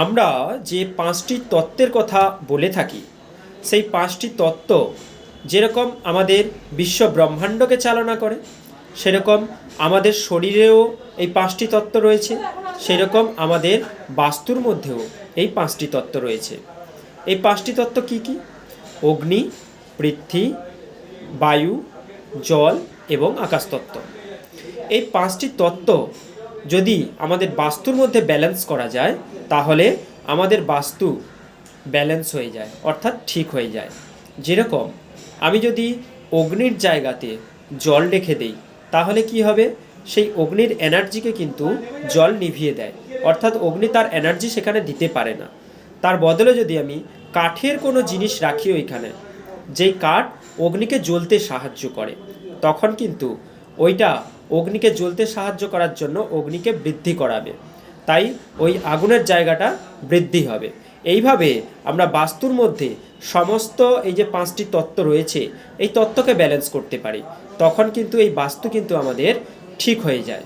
আমরা যে পাঁচটি তত্ত্বের কথা বলে থাকি, সেই পাঁচটি তত্ত্ব যেরকম আমাদের বিশ্ব ব্রহ্মাণ্ডকে চালনা করে, সেরকম আমাদের শরীরেও এই পাঁচটি তত্ত্ব রয়েছে, সেরকম আমাদের বাস্তুর মধ্যেও এই পাঁচটি তত্ত্ব রয়েছে। এই পাঁচটি তত্ত্ব কি কি? অগ্নি, পৃথ্বী, বায়ু, জল এবং আকাশতত্ত্ব। এই পাঁচটি তত্ত্ব যদি আমাদের বাস্তুর মধ্যে ব্যালেন্স করা যায়, তাহলে আমাদের বাস্তু ব্যালেন্স হয়ে যায়, অর্থাৎ ঠিক হয়ে যায়। যেরকম আমি যদি অগ্নির জায়গাতে জল রেখে দিই, তাহলে কি হবে? সেই অগ্নির এনার্জিকে কিন্তু জল নিভিয়ে দেয়, অর্থাৎ অগ্নি তার এনার্জি সেখানে দিতে পারে না। তার বদলে যদি আমি কাঠের কোনো জিনিস রাখি ওইখানে, যেই কাঠ অগ্নিকে জ্বলতে সাহায্য করে, তখন কিন্তু ওইটা অগ্নিকে জ্বলতে সাহায্য করার জন্য অগ্নিকে বৃদ্ধি করাবে, তাই ওই আগুনের জায়গাটা বৃদ্ধি হবে। এইভাবে আমরা বাস্তুর মধ্যে সমস্ত এই যে পাঁচটি তত্ত্ব রয়েছে, এই তত্ত্বকে ব্যালেন্স করতে পারি, তখন কিন্তু এই বাস্তু কিন্তু আমাদের ঠিক হয়ে যায়।